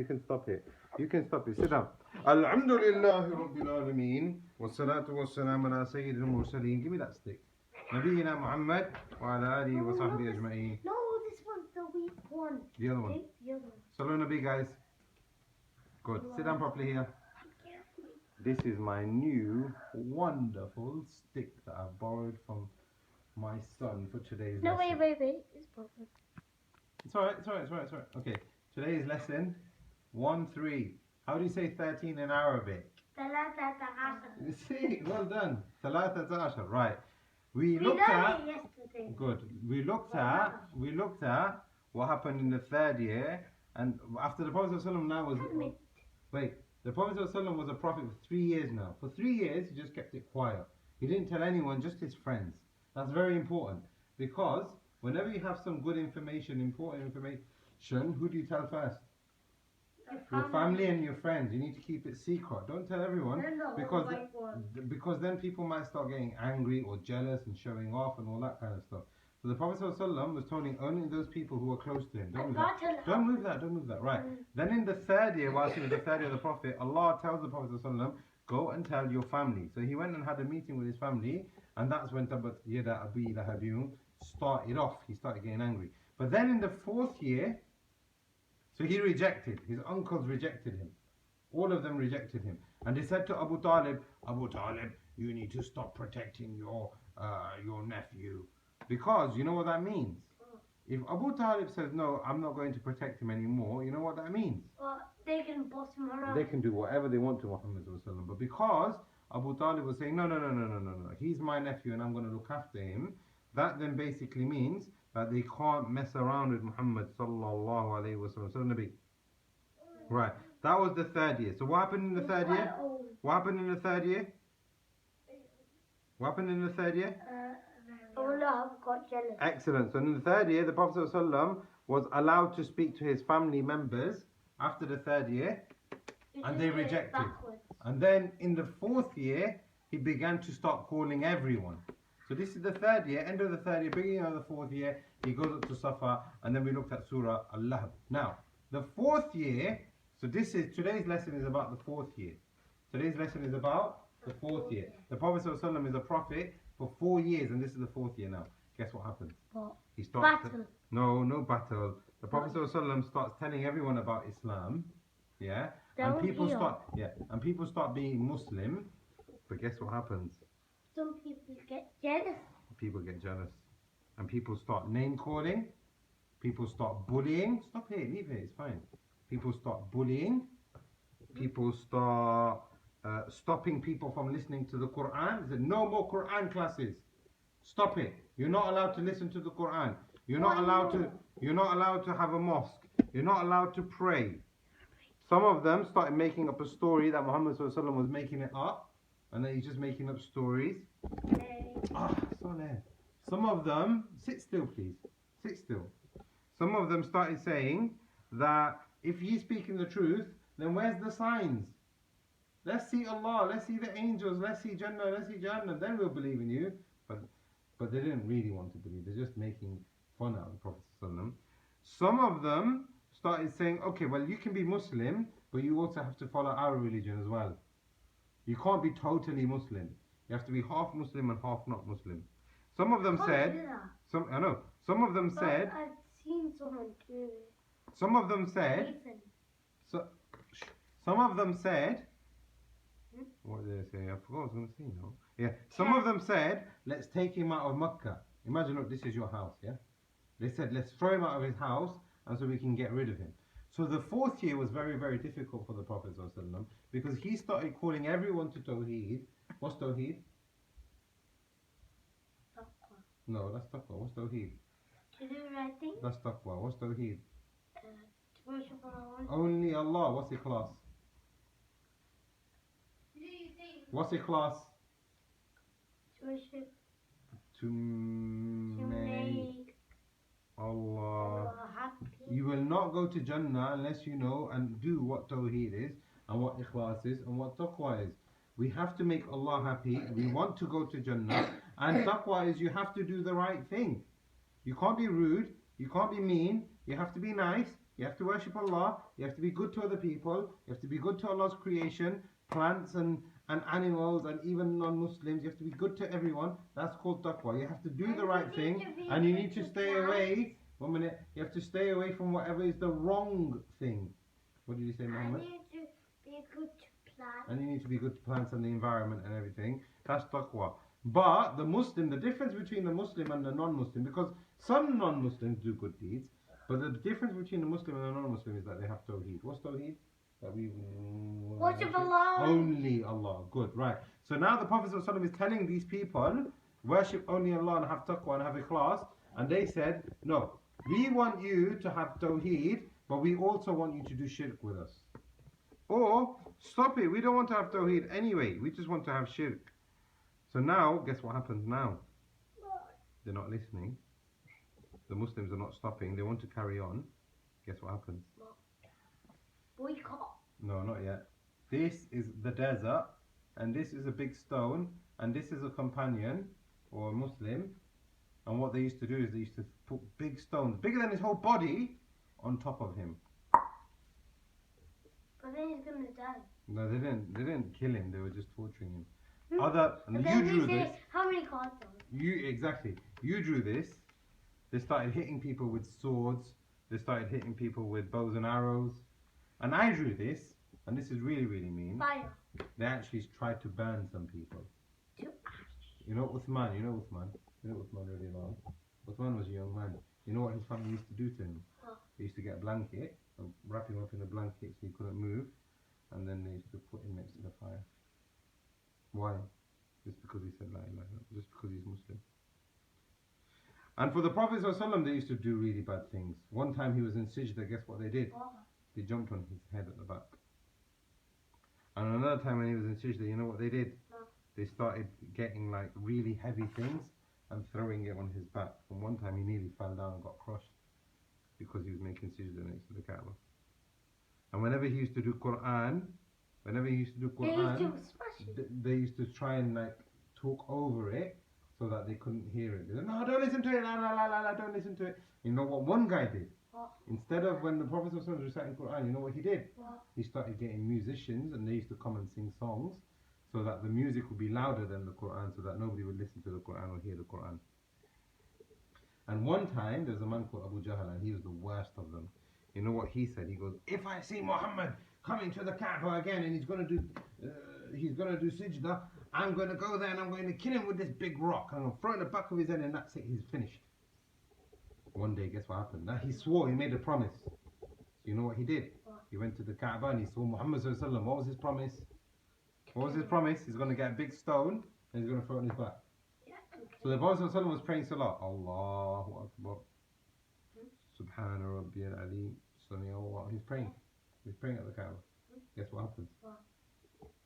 You can stop it. You can stop it. Sit down. Alhamdulillahi Rabbil Alameen. Wassalatu wassalamu ala Sayyidil Mursaleen. Give me that stick. Nabiyyina Muhammad wa ala alihi wa sahbihi ajma'een. No, this one's the weak one. The other one. The other one. Salud Nabi, guys. Good. Sit down properly here. This is my new wonderful stick that I've borrowed from my son for today's lesson. No, wait. It's broken. It's alright. Okay. Today's lesson 1-3. How do you say 13 in Arabic? 13. See, well done. 13. Right. We We looked learned at. it yesterday. Good. We looked at what happened in the 3rd year, and after the Prophet ﷺ now was. Wait. The Prophet ﷺ was a prophet for 3 years now. For 3 years, he just kept it quiet. He didn't tell anyone, just his friends. That's very important, because whenever you have some good information, important information, who do you tell first? Your family and your friends. You need to keep it secret. Don't tell everyone, because then people might start getting angry or jealous and showing off and all that kind of stuff. So the Prophet ﷺ was telling only those people who were close to him. Don't move that. Right. Then in the 3rd year, whilst he was the 3rd year of the Prophet, Allah tells the Prophet ﷺ, go and tell your family. So he went and had a meeting with his family, and that's when Tabat Yada Abi Lahabiyun started off. He started getting angry. But then in the 4th year, so he rejected. His uncles rejected him. All of them rejected him. And they said to Abu Talib, you need to stop protecting your nephew. Because you know what that means? If Abu Talib says, no, I'm not going to protect him anymore, you know what that means? They can boss him around. They can do whatever they want to Muhammad. But because Abu Talib was saying, no, he's my nephew and I'm going to look after him, that then basically means that they can't mess around with Muhammad sallallahu alayhi wa sallam. Right, that was the 3rd year. So what happened in the 3rd year? What happened in the 3rd year? Allah got jealous. Excellent. So in the 3rd year, the Prophet ﷺ was allowed to speak to his family members after the 3rd year, and they rejected. And then in the 4th year, he began to start calling everyone. So this is the 3rd year, end of the 3rd year, beginning of the 4th year, he goes up to Safa, and then we looked at Surah Al-Lahb. Now, the 4th year, so today's lesson is about the 4th year. Today's lesson is about the 4th year. The Prophet ﷺ is a prophet for 4 years, and this is the 4th year now. Guess what happens? What? He starts. Battle. No battle. The Prophet ﷺ starts telling everyone about Islam, yeah, and people start being Muslim. But guess what happens? Some people get jealous. People get jealous, and people start name calling. People start bullying. Stop here, leave it. It's fine. People start bullying. People start stopping people from listening to the Quran. They said, no more Quran classes. Stop it. You're not allowed to listen to the Quran. You're not allowed to have a mosque. You're not allowed to pray. Some of them started making up a story that Muhammad ﷺ was making it up, and then he's just making up stories. Some of them, sit still please. Sit still. Some of them started saying that if he's speaking the truth, then where's the signs? Let's see Allah, let's see the angels, let's see Jannah, let's see Jahannam, then we'll believe in you. But they didn't really want to believe, they're just making fun out of the Prophet ﷺ. Some of them started saying, okay, well you can be Muslim, but you also have to follow our religion as well. You can't be totally Muslim. You have to be half Muslim and half not Muslim. Some of them said, some of them said, I've seen someone do it. Some of them said, what did they say? I forgot what I was going to say now. Yeah, some of them said, let's take him out of Mecca. Imagine, look, this is your house, yeah? They said, let's throw him out of his house, and so we can get rid of him. So the 4th year was very, very difficult for the Prophet ﷺ, because he started calling everyone to Tawheed. What's Tawheed? Taqwa. No, that's Taqwa. What's Tawheed? To do the right thing. That's Taqwa. What's Tawheed? To worship Allah. Only Allah. What's Ikhlas? What's Ikhlas? To worship. To make Allah happy. You will not go to Jannah unless you know and do what Tawheed is, and what Ikhlas is, and what Taqwa is. We have to make Allah happy. We want to go to Jannah. And Taqwa is you have to do the right thing. You can't be rude. You can't be mean. You have to be nice. You have to worship Allah. You have to be good to other people. You have to be good to Allah's creation, plants and animals and even non-Muslims. You have to be good to everyone. That's called taqwa. You have to do the right thing, and you need to stay away. 1 minute. You have to stay away from whatever is the wrong thing. What did you say, Muhammad? I need to be good to plants. And you need to be good to plants and the environment and everything. That's taqwa. But the Muslim, the difference between the Muslim and the non-Muslim, because some non-Muslims do good deeds, but the difference between the Muslim and the non-Muslim is that they have tawheed. What's tawheed? That we Worship Allah. only Allah. Good, right. So now the Prophet ﷺ is telling these people, worship only Allah and have taqwa and have ikhlas. And they said, no, we want you to have tawheed, but we also want you to do shirk with us. Or, stop it, we don't want to have tawheed anyway, we just want to have shirk. So now, guess what happens now? They're not listening. The Muslims are not stopping, they want to carry on. Guess what happens? Boycott. No, not yet. This is the desert, and this is a big stone, and this is a companion, or a Muslim. And what they used to do is they used to put big stones, bigger than his whole body, on top of him. But then he's gonna die. No, they didn't kill him, they were just torturing him. And You drew they say, this. how many cards are Exactly. You drew this. They started hitting people with swords. They started hitting people with bows and arrows. And I drew this, and this is really, really mean. fire? They actually tried to burn some people. To ash. You know Uthman? You know Uthman really well. Uthman was a young man. You know what his family used to do to him? What? They used to get a blanket and wrap him up in a blanket so he couldn't move, and then they used to put him next to the fire. Why? Just because he said la ilaha illallah, just because he's Muslim. And for the Prophet ﷺ, they used to do really bad things. One time he was in Sajda, guess what they did? What? They jumped on his head at the back. And another time when he was in Sajda, you know what they did? What? They started getting like really heavy things and throwing it on his back. And one time he nearly fell down and got crushed because he was making Sajda next to the Kaaba. And whenever he used to do Quran, They used to smash it. they used to try and like talk over it so that they couldn't hear it. They said, no, don't listen to it, la la la la la, don't listen to it. You know what one guy did? What? Instead of when the Prophet was reciting Quran, you know what he did? What? He started getting musicians, and they used to come and sing songs so that the music would be louder than the Quran, so that nobody would listen to the Quran or hear the Quran. And one time there's a man called Abu Jahl, and he was the worst of them. You know what he said? He goes, if I see Muhammad coming to the Kaaba again and he's gonna do Sajda, I'm gonna go there and I'm going to kill him with this big rock. I'm gonna throw it in the back of his head, and that's it, he's finished. One day, guess what happened? Now he swore, he made a promise. So you know what he did? What? He went to the Kaaba and he saw Muhammad sallallahu alaihi wasallam. What was his promise? What was his promise? He's gonna get a big stone and he's gonna throw it on his back. Yeah, okay. So the Prophet sallallahu alaihi wasallam was praying Salah. Allahu Akbar. Subhana Rabbiyal Ali. Allah. He's praying. He's praying at the Kaaba. Guess what happens? What?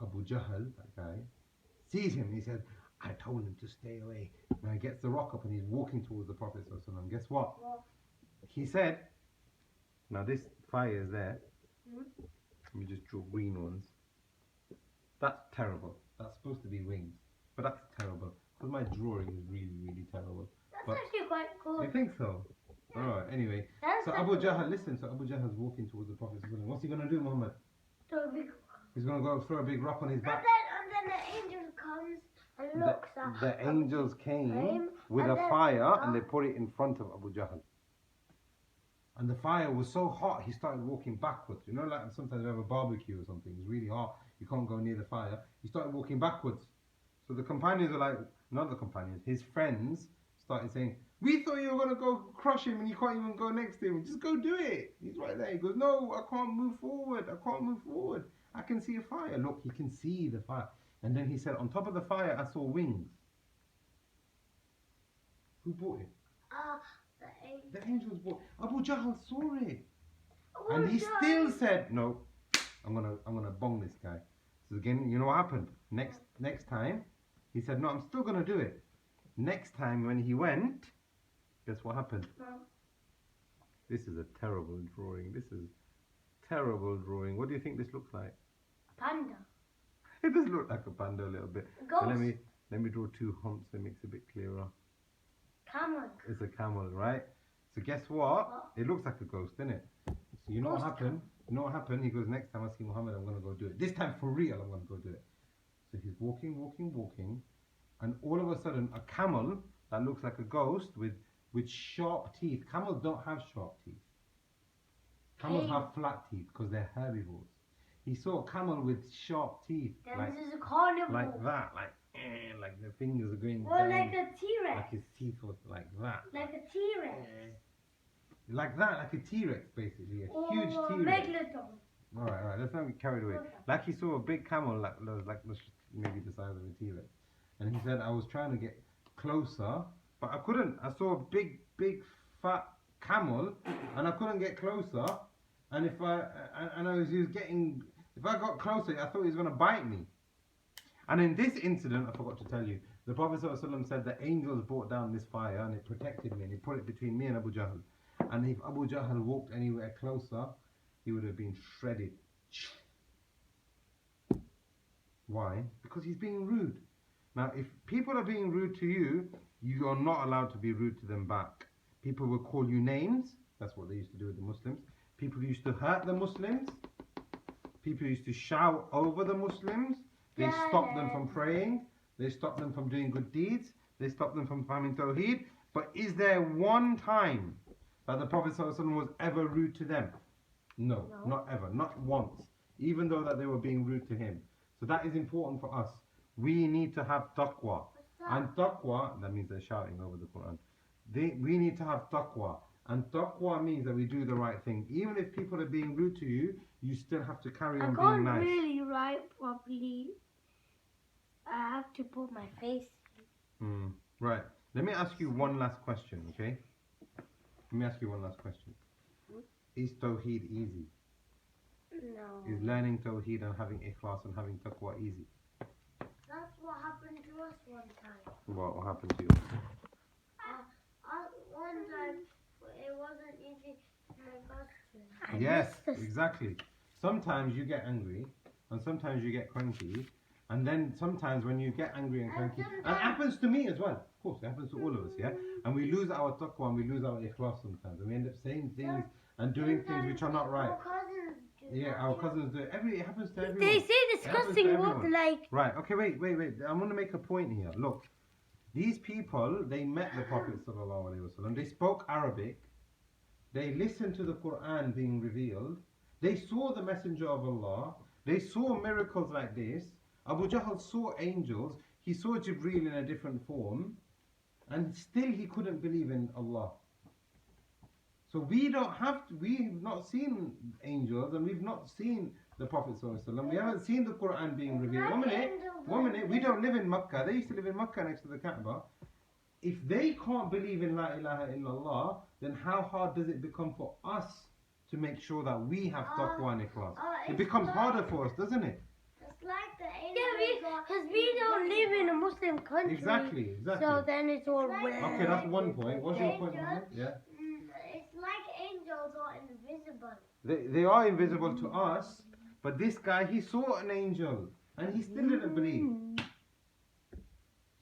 Abu Jahl, that guy, sees him and he says, I told him to stay away. Now he gets the rock up and he's walking towards the Prophet sallallahu alaihi wasallam. Guess what? What? He said, now this fire is there. Hmm? Let me just draw green ones. That's terrible. That's supposed to be wings. But that's terrible. Because my drawing is really, really terrible. That's But- actually quite cool. You think so? Alright, anyway. That's So Abu Jahl, listen, so Abu Jahl's walking towards the Prophet. What's he going to do, Muhammad? so big. He's going to go throw a big rock on his And back. then the angel comes and looks at The angels came him, with and a then- fire and they put it in front of Abu Jahl. And the fire was so hot, he started walking backwards. You know, like sometimes we have a barbecue or something, it's really hot, you can't go near the fire. He started walking backwards. So the companions are like, not the companions, his friends started saying, we thought you were going to go crush him and you can't even go next to him. Just go do it. He's right there. He goes, no, I can't move forward. I can't move forward. I can see a fire. Look, he can see the fire. And then he said, on top of the fire, I saw wings. Who brought it? the angel. The angels brought it. Abu Jahl saw it. Oh, And he God. still said, no, I'm gonna bong this guy. So again, you know what happened? Next time, he said, no, I'm still gonna do it. Next time when he went, guess what happened? No. This is a terrible drawing. This is terrible drawing. What do you think this looks like? Panda. It does look like a panda a little bit. Ghost. But let me draw two humps that makes it a bit clearer. Camel. It's a camel, right? So guess what? What? It looks like a ghost, doesn't it? So you know what happened? You know what happened? He goes, next time I see Muhammad, I'm going to go do it. This time for real, I'm going to go do it. So he's walking, and all of a sudden, a camel that looks like a ghost with sharp teeth. Camels don't have sharp teeth. Camels have flat teeth because they're herbivores. He saw a camel with sharp teeth. This is a carnivore. Like that, like the fingers are going Or down. like a T-Rex. Like his teeth was like that. Like a T-Rex. Like that, like a T-Rex basically. A huge T-Rex. Megalodon. Alright, let's not get carried away. Like he saw a big camel like maybe the size of a T-Rex. And he said, I was trying to get closer, but I couldn't. I saw a big, fat camel, and I couldn't get closer. And if I got closer, I thought he was going to bite me. And in this incident, I forgot to tell you, the Prophet ﷺ said that angels brought down this fire and it protected me, and he put it between me and Abu Jahl. And if Abu Jahl walked anywhere closer, he would have been shredded. Why? Because he's being rude. Now, if people are being rude to you, you are not allowed to be rude to them back. People will call you names. That's what they used to do with the Muslims. People used to hurt the Muslims. People used to shout over the Muslims. They stopped them from praying. They stopped them from doing good deeds. They stopped them from farming Tawheed. But is there one time that the Prophet ﷺ was ever rude to them? No, not ever. Not once. Even though that they were being rude to him. So that is important for us. We need to have taqwa. And taqwa, that means they're shouting over the Quran. We need to have taqwa. And taqwa means that we do the right thing. Even if people are being rude to you, you still have to carry on being nice. I can't really write properly. I have to put my face. Right. Let me ask you one last question, okay? Let me ask you one last question. Is Tawheed easy? No. Is learning Tawheed and having ikhlas and having taqwa easy? That's what happened to us one time. What happened to you? One time, it wasn't easy for my question. Yes, exactly. Sometimes you get angry, and sometimes you get cranky, and then sometimes when you get angry and cranky, and it happens to me as well, of course, it happens to all of us, yeah? And we lose our taqwa and we lose our ikhlas sometimes, and we end up saying things and doing things which are not right. Our cousins do it. It happens to everyone. They say disgusting words like... Right, okay, wait. I want to make a point here. Look, these people, they met the Prophet ﷺ. They spoke Arabic. They listened to the Quran being revealed. They saw the Messenger of Allah. They saw miracles like this. Abu Jahl saw angels. He saw Jibreel in a different form. And still he couldn't believe in Allah. So we've not seen angels, and we've not seen the Prophet ﷺ. We haven't seen the Quran being revealed. One minute, we don't live in Makkah. They used to live in Makkah next to the Kaaba. If they can't believe in La ilaha illallah, then how hard does it become for us to make sure that we have taqwa and ikhlas? It becomes harder for us, doesn't it? It's like the angels. Because we don't live in a Muslim country. Exactly. So then it's all weird. Okay, that's one point. What's your point, Muhammad? Yeah. It's like angels are invisible. They are invisible to us, but this guy, he saw an angel and he still didn't believe.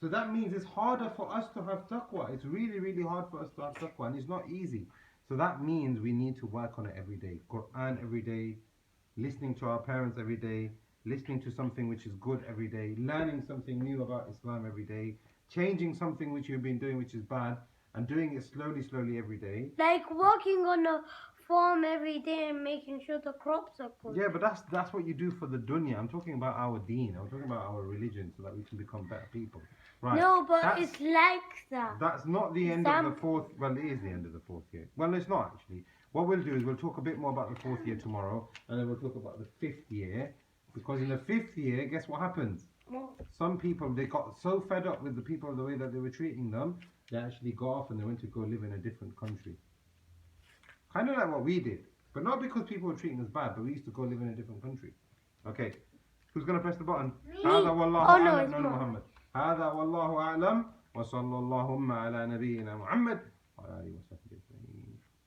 So that means it's harder for us to have taqwa. It's really, really hard for us to have taqwa, and it's not easy. So that means we need to work on it every day. Quran every day, listening to our parents every day, listening to something which is good every day, learning something new about Islam every day, changing something which you've been doing which is bad, and doing it slowly every day. Like walking on a farm every day and making sure the crops are good. Yeah, but that's what you do for the dunya. I'm talking about our deen. I'm talking about our religion, so that we can become better people. Right. No, but it's like that. That's not the end of the fourth. Well, it is the end of the fourth year. Well, it's not actually. What we'll do is we'll talk a bit more about the fourth year tomorrow, and then we'll talk about the fifth year. Because in the fifth year, guess what happens? Some people, they got so fed up with the people, the way that they were treating them, they actually got off and they went to go live in a different country. Kind of like what we did. But not because people were treating us bad, but we used to go live in a different country. Okay. Who's going to press the button? هذا والله أعلم. No, Muhammad. هذا والله أعلم. وصلى اللهم على نبينا محمد وعلى آله وسلم.